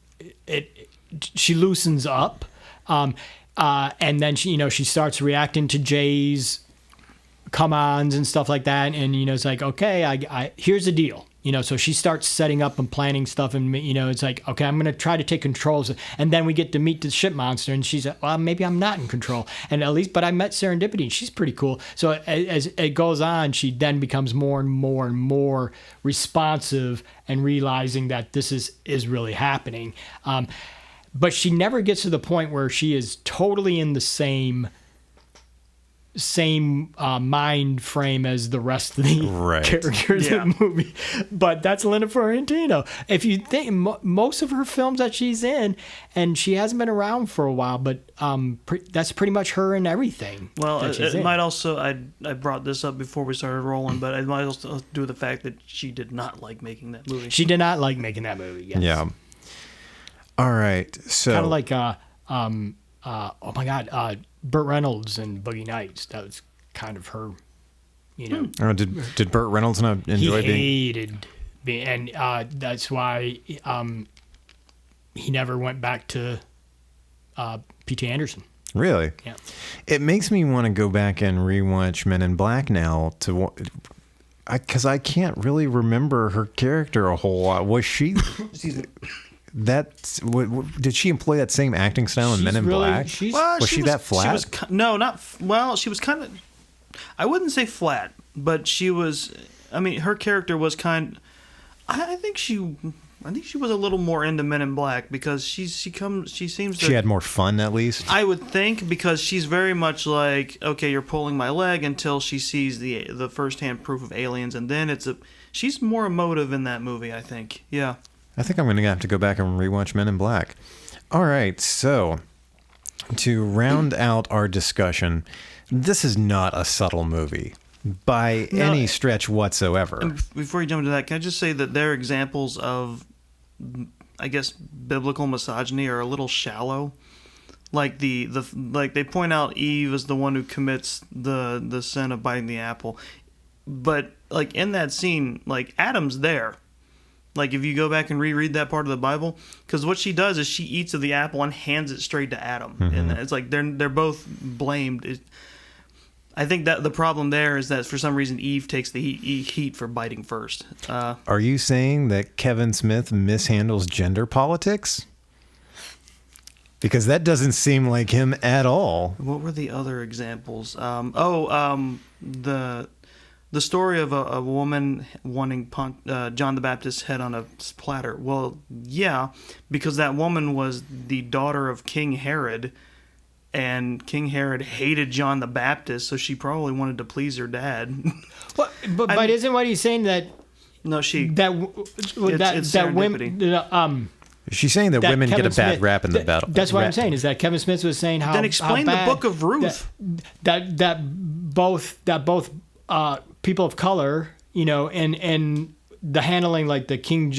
She loosens up. And then she starts reacting to Jay's come-ons and stuff like that. And, it's like, okay, I here's the deal. So she starts setting up and planning stuff, and it's like, okay, I'm gonna try to take control. And then we get to meet the ship monster, and she's like, well, maybe I'm not in control. And but I met Serendipity, and she's pretty cool. So as it goes on, she then becomes more and more and more responsive and realizing that this is really happening. But she never gets to the point where she is totally in the same mind frame as the rest of the characters in the movie. But that's Linda Fiorentino. If you think most of her films that she's in, and she hasn't been around for a while, but that's pretty much her in everything. Well, it might also, I brought this up before we started rolling, but it might also do with the fact that she did not like making that movie. She did not like making that movie, yes. Yeah. All right, so... Kind of like, oh my God, Burt Reynolds and Boogie Nights. That was kind of her, Oh, did Burt Reynolds not enjoy being... He hated being... And that's why he never went back to P.T. Anderson. Really? Yeah. It makes me want to go back and rewatch Men in Black now because I can't really remember her character a whole lot. Was she... Did she employ that same acting style in Men in Black? Was she that flat? She was kind of... I wouldn't say flat, but she was... I mean, her character was I think she was a little more into Men in Black because she seems to... She had more fun, at least? I would think, because she's very much like, okay, you're pulling my leg, until she sees the first-hand proof of aliens, and then she's more emotive in that movie, I think. Yeah. I think I'm going to have to go back and rewatch Men in Black. All right, so to round out our discussion, this is not a subtle movie by any stretch whatsoever. Before you jump into that, can I just say that their examples of, I guess, biblical misogyny are a little shallow. Like like they point out Eve is the one who commits the sin of biting the apple, but like in that scene, like Adam's there. Like, if you go back and reread that part of the Bible, because what she does is she eats of the apple and hands it straight to Adam. Mm-hmm. And it's like they're both blamed. I think that the problem there is that for some reason Eve takes the heat for biting first. Are you saying that Kevin Smith mishandles gender politics? Because that doesn't seem like him at all. What were the other examples? The story of a woman wanting John the Baptist's head on a platter. Well, yeah, because that woman was the daughter of King Herod, and King Herod hated John the Baptist, so she probably wanted to please her dad. But isn't what he's saying that? No, it's that women. She's saying that women Kevin get a bad Smith, rap in the battle. That's what I'm saying. Is that Kevin Smith was saying how? Then explain how bad the Book of Ruth. That both people of color, and the handling, like the King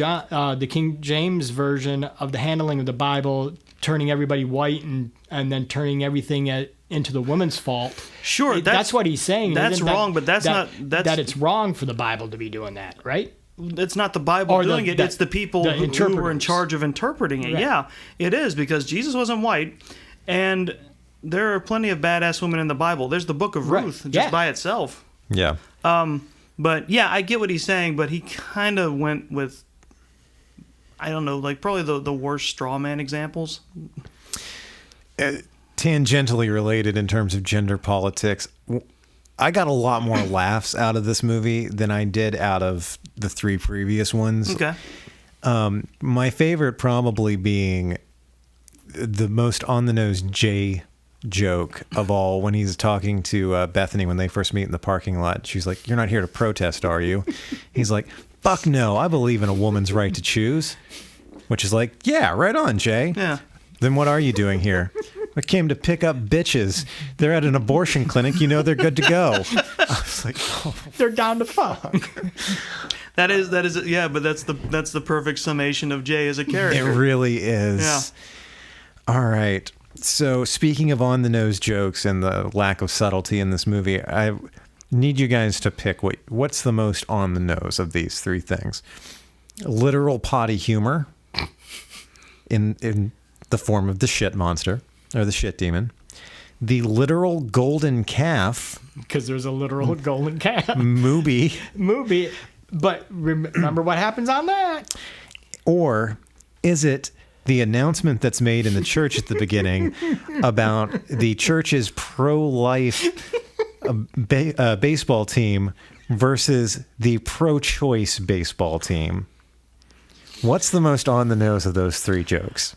James version of the handling of the Bible, turning everybody white and then turning everything into the woman's fault. Sure, that's what he's saying. That's wrong, but that's not it's wrong for the Bible to be doing that, right? It's not the Bible doing it. It's the people who were in charge of interpreting it. Right. Yeah, it is, because Jesus wasn't white, and there are plenty of badass women in the Bible. There's the Book of Ruth just by itself. Yeah. But yeah, I get what he's saying, but he kind of went with, I don't know, like probably the worst straw man examples. Tangentially related in terms of gender politics, I got a lot more laughs out of this movie than I did out of the three previous ones. Okay. My favorite probably being the most on-the-nose Jay joke of all, when he's talking to Bethany when they first meet in the parking lot. She's like, "You're not here to protest, are you?" He's like, "Fuck no, I believe in a woman's right to choose." Which is like, yeah, right on, Jay. Yeah. Then what are you doing here? I came to pick up bitches. They're at an abortion clinic. You know they're good to go. I was like, oh. They're down to fuck. That is, yeah. But that's the perfect summation of Jay as a character. It really is. Yeah. All right. So speaking of on the nose jokes and the lack of subtlety in this movie, I need you guys to pick what's the most on the nose of these three things. Literal potty humor in the form of the shit monster or the shit demon. The literal golden calf. Because there's a literal golden calf. Movie. But remember what happens on that. Or is it the announcement that's made in the church at the beginning about the church's pro-life baseball team versus the pro-choice baseball team? What's the most on the nose of those three jokes?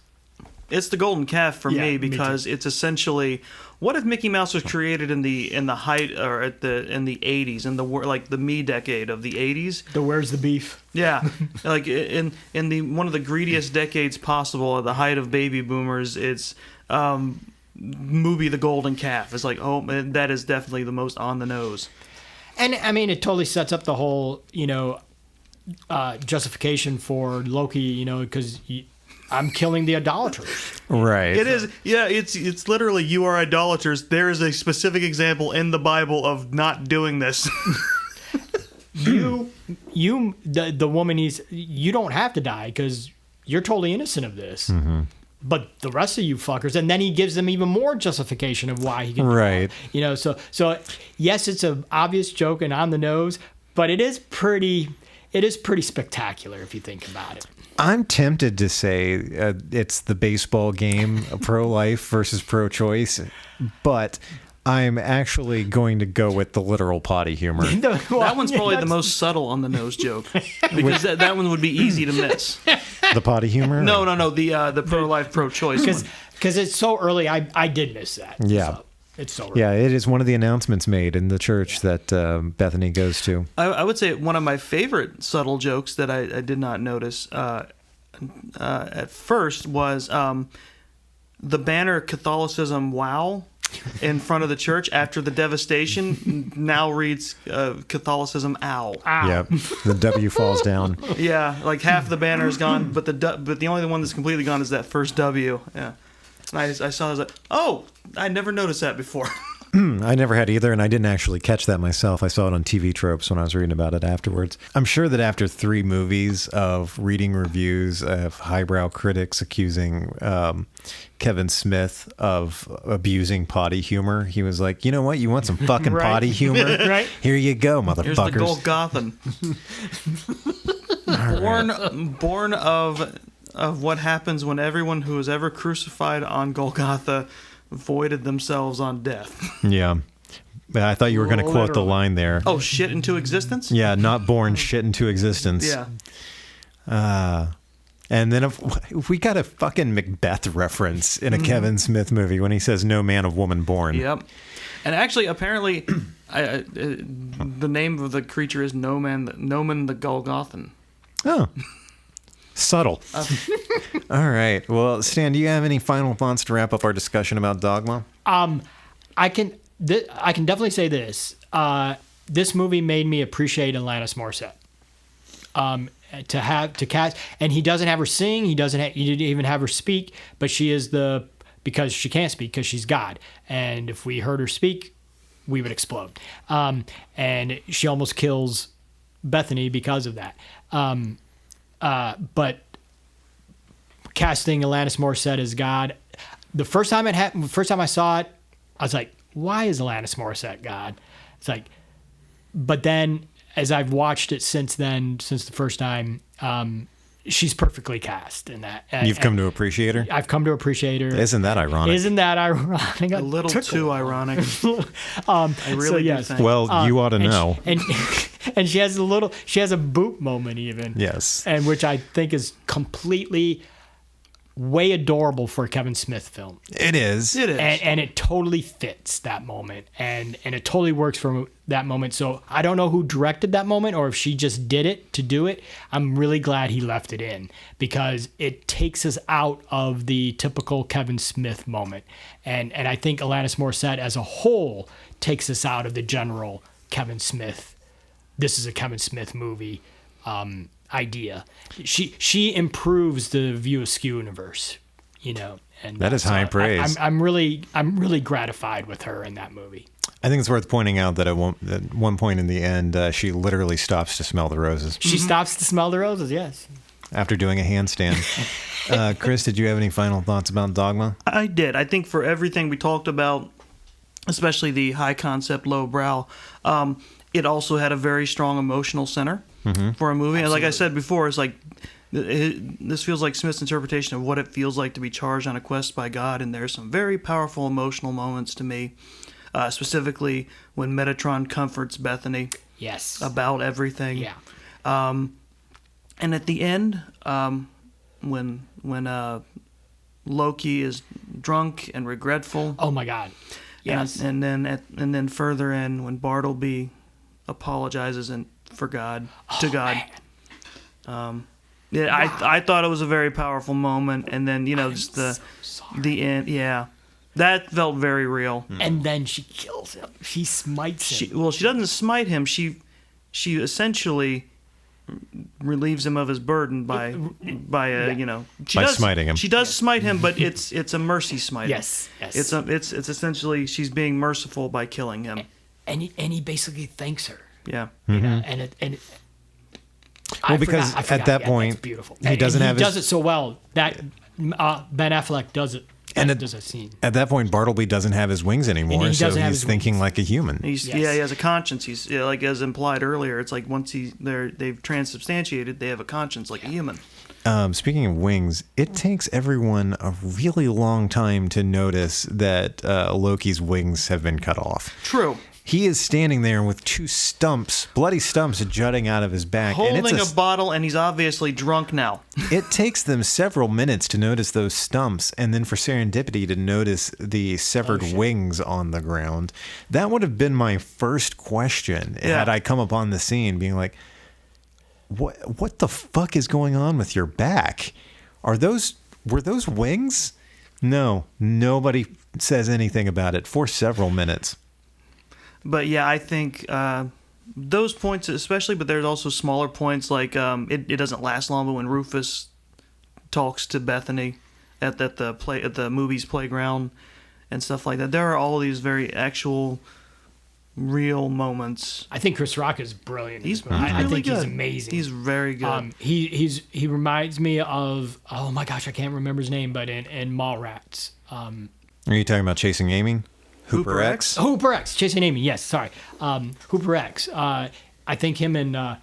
It's the golden calf for Yeah, me me because it's essentially, what if Mickey Mouse was created in the height or in the 80s, in the me decade of the 80s? The where's the beef? Yeah, like in the one of the greediest decades possible at the height of baby boomers. It's movie The Golden Calf. It's like, oh man, that is definitely the most on the nose. And I mean, it totally sets up the whole, justification for Loki, because I'm killing the idolaters. Right. It is, yeah. It's literally, you are idolaters. There is a specific example in the Bible of not doing this. The woman, you don't have to die because you're totally innocent of this. Mm-hmm. But the rest of you fuckers, and then he gives them even more justification of why he can do right. it. So yes, it's an obvious joke and on the nose, but it is pretty spectacular if you think about it. I'm tempted to say it's the baseball game, pro-life versus pro-choice, but I'm actually going to go with the literal potty humor. That one's probably the most subtle on the nose joke because that one would be easy to miss. The potty humor? No. The pro-life, pro-choice one. Because it's so early, I did miss that. Yeah. So it's so early. Yeah, it is one of the announcements made in the church that Bethany goes to. I would say one of my favorite subtle jokes that I did not notice at first was the banner Catholicism Wow in front of the church after the devastation now reads Catholicism Ow. Yep, the W falls down. Yeah, like half the banner is gone, but the only one that's completely gone is that first W. Yeah, and I saw, I was like, oh, I never noticed that before. I never had either, and I didn't actually catch that myself. I saw it on TV Tropes when I was reading about it afterwards. I'm sure that after 3 movies of reading reviews of highbrow critics accusing Kevin Smith of abusing potty humor, he was like, you know what? You want some fucking Right. potty humor? Right. Here you go, motherfuckers. Here's the Golgothan. Born of what happens when everyone who was ever crucified on Golgotha voided themselves on death. Yeah. But I thought you were going to quote the Literally. line there. Oh, shit into existence? Yeah, not born, shit into existence. Yeah. And then if we got a fucking Macbeth reference in a Kevin Smith movie when he says no man of woman born. Yep. And actually, apparently, the name of the creature is Noman the Golgothan. Oh. Subtle. All right. Well, Stan, do you have any final thoughts to wrap up our discussion about Dogma? I can definitely say this. This movie made me appreciate Alanis Morissette. To cast, and he doesn't have her sing. He didn't even have her speak. But she is because she can't speak because she's God. And if we heard her speak, we would explode. And she almost kills Bethany because of that. But casting Alanis Morissette as God, the first time I saw it, I was like, why is Alanis Morissette God? It's like, but then as I've watched it since the first time, she's perfectly cast in that. You've come to appreciate her? I've come to appreciate her. Isn't that ironic? A A little too ironic. I really so do yes. think. Well, you ought to know. And she has a boop moment even. Yes. And which I think is completely way adorable for a Kevin Smith film. It is. It is. And it totally fits that moment, and it totally works for that moment. So I don't know who directed that moment or if she just did it to do it. I'm really glad he left it in because it takes us out of the typical Kevin Smith moment, and I think Alanis Morissette as a whole takes us out of the general Kevin Smith. This is a Kevin Smith movie idea. She improves the View Askew universe, and That is high praise. I'm really gratified with her in that movie. I think it's worth pointing out that at one point in the end, she literally stops to smell the roses She stops to smell the roses, yes. after doing a handstand. Chris, did you have any final thoughts about Dogma? I did. I think for everything we talked about, especially the high concept, low brow, it also had a very strong emotional center for a movie. And like I said before, it's like this feels like Smith's interpretation of what it feels like to be charged on a quest by God. And there's some very powerful emotional moments to me, specifically when Metatron comforts Bethany Yes. about everything. Yeah. And at the end, when Loki is drunk and regretful. Oh my God. Yes. And then further in when Bartleby apologizes to God. Man. I thought it was a very powerful moment, and then just the end. Yeah, that felt very real. And then she kills him. She smites him. She doesn't smite him. She essentially relieves him of his burden by smiting him. She does smite him, but it's a mercy smite. Yes. It's essentially she's being merciful by killing him. And he basically thanks her. Yeah. Well, because at that point, that's beautiful. he doesn't have does it so well that Ben Affleck does it. And does a scene. At that point, Bartleby doesn't have his wings anymore, And he so doesn't have he's his thinking wings. like a human. He Yes. has a conscience. He's like as implied earlier. It's like once they've transubstantiated, they have a conscience like a human. Speaking of wings, it takes everyone a really long time to notice that Loki's wings have been cut off. True. He is standing there with two bloody stumps jutting out of his back. Holding and a bottle, and he's obviously drunk now. It takes them several minutes to notice those stumps, and then for serendipity to notice the severed wings on the ground. That would have been my first question had I come upon the scene being like, what the fuck is going on with your back? Were those wings? No, nobody says anything about it for several minutes. But yeah, I think those points especially, but there's also smaller points like it doesn't last long, but when Rufus talks to Bethany at the movie's playground and stuff like that, there are all these very actual real moments. I think Chris Rock is brilliant. He's I really think good. he's amazing. He's very good. He reminds me of, oh my gosh, I can't remember his name, but in Mallrats. Are you talking about Chasing Amy? Hooper X? Hooper X, Chasing Amy. Yes, sorry. Hooper X. I think him and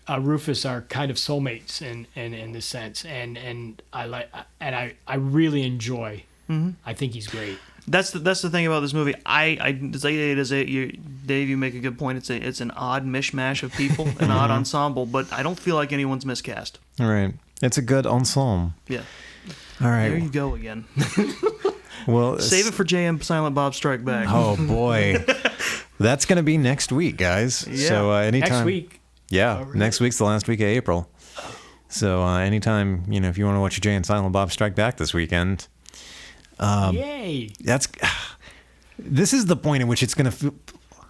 Rufus are kind of soulmates in this sense, and I really enjoy. I think he's great. That's the thing about this movie. Dave, you make a good point. It's an odd mishmash of people, an odd ensemble, but I don't feel like anyone's miscast. All right. It's a good ensemble. Yeah. All right. There you go again. Well, Save it for J.M. Silent Bob Strike Back. Oh boy, that's gonna be next week, guys. Yeah. So anytime Next week. Yeah, next week's the last week of April. So anytime if you want to watch Jay and Silent Bob Strike Back this weekend, Yay! This is the point at which it's gonna feel.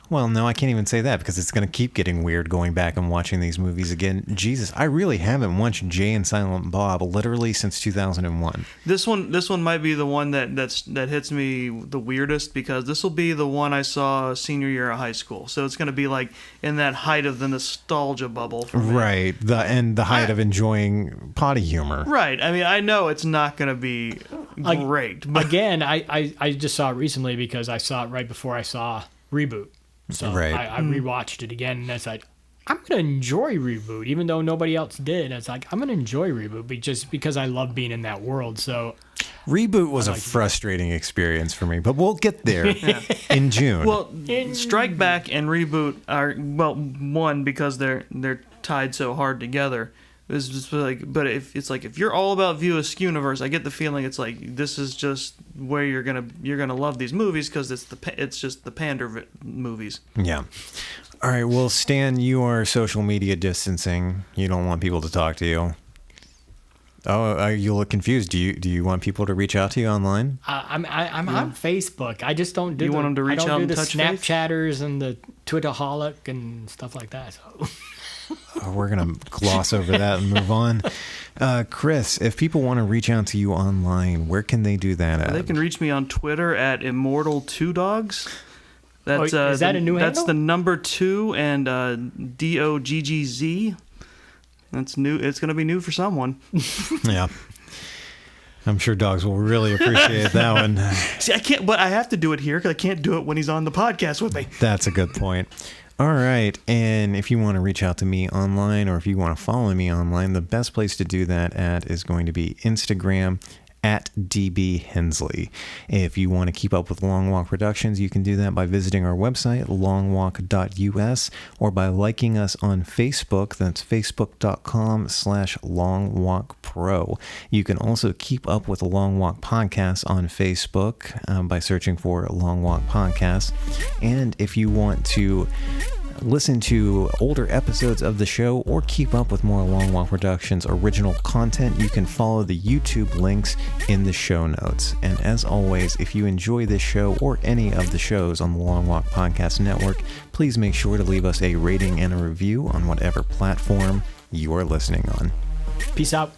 Well, no, I can't even say that because it's going to keep getting weird going back and watching these movies again. Jesus, I really haven't watched Jay and Silent Bob literally since 2001. This one might be the one that hits me the weirdest because this will be the one I saw senior year of high school. So it's going to be like in that height of the nostalgia bubble for me. Right, the height of enjoying potty humor. Right. I mean, I know it's not going to be great. But Again, I just saw it recently because I saw it right before I saw Reboot. So Right. I rewatched it again, and it's like, I'm going to enjoy Reboot, even though nobody else did. It's like, I'm going to enjoy Reboot just because I love being in that world. So Reboot was a frustrating experience for me, but we'll get there in June. well, Strike Back and Reboot are one because they're tied so hard together. It's just like, but if you're all about View Askew universe, I get the feeling it's like this is just where you're gonna love these movies because it's just the pander movies. Yeah. All right. Well, Stan, you are social media distancing. You don't want people to talk to you. Oh, you look confused. Do you want people to reach out to you online? I'm on Facebook. I just don't do. You want them to reach out and touch the base? Snapchatters and the Twitterholic and stuff like that. So. We're gonna gloss over that and move on. Chris, if people want to reach out to you online, where can they do that at? They can reach me on Twitter at Immortal2Dogs. That's is that a new That's handle? the number 2 and DOGGZ. That's new. It's going to be new for someone. Yeah. I'm sure dogs will really appreciate that one. See, I can't, but I have to do it here because I can't do it when he's on the podcast with me. That's a good point. All right. And if you want to reach out to me online or if you want to follow me online, the best place to do that at is going to be Instagram at DB Hensley. If you want to keep up with Long Walk Productions, you can do that by visiting our website, longwalk.us, or by liking us on Facebook. That's facebook.com/longwalkpro. You can also keep up with the Long Walk Podcast on Facebook by searching for Long Walk Podcast. And if you want to listen to older episodes of the show or keep up with more Long Walk Productions original content, you can follow the YouTube links in the show notes. And as always, if you enjoy this show or any of the shows on the Long Walk Podcast Network, please make sure to leave us a rating and a review on whatever platform you are listening on. Peace out.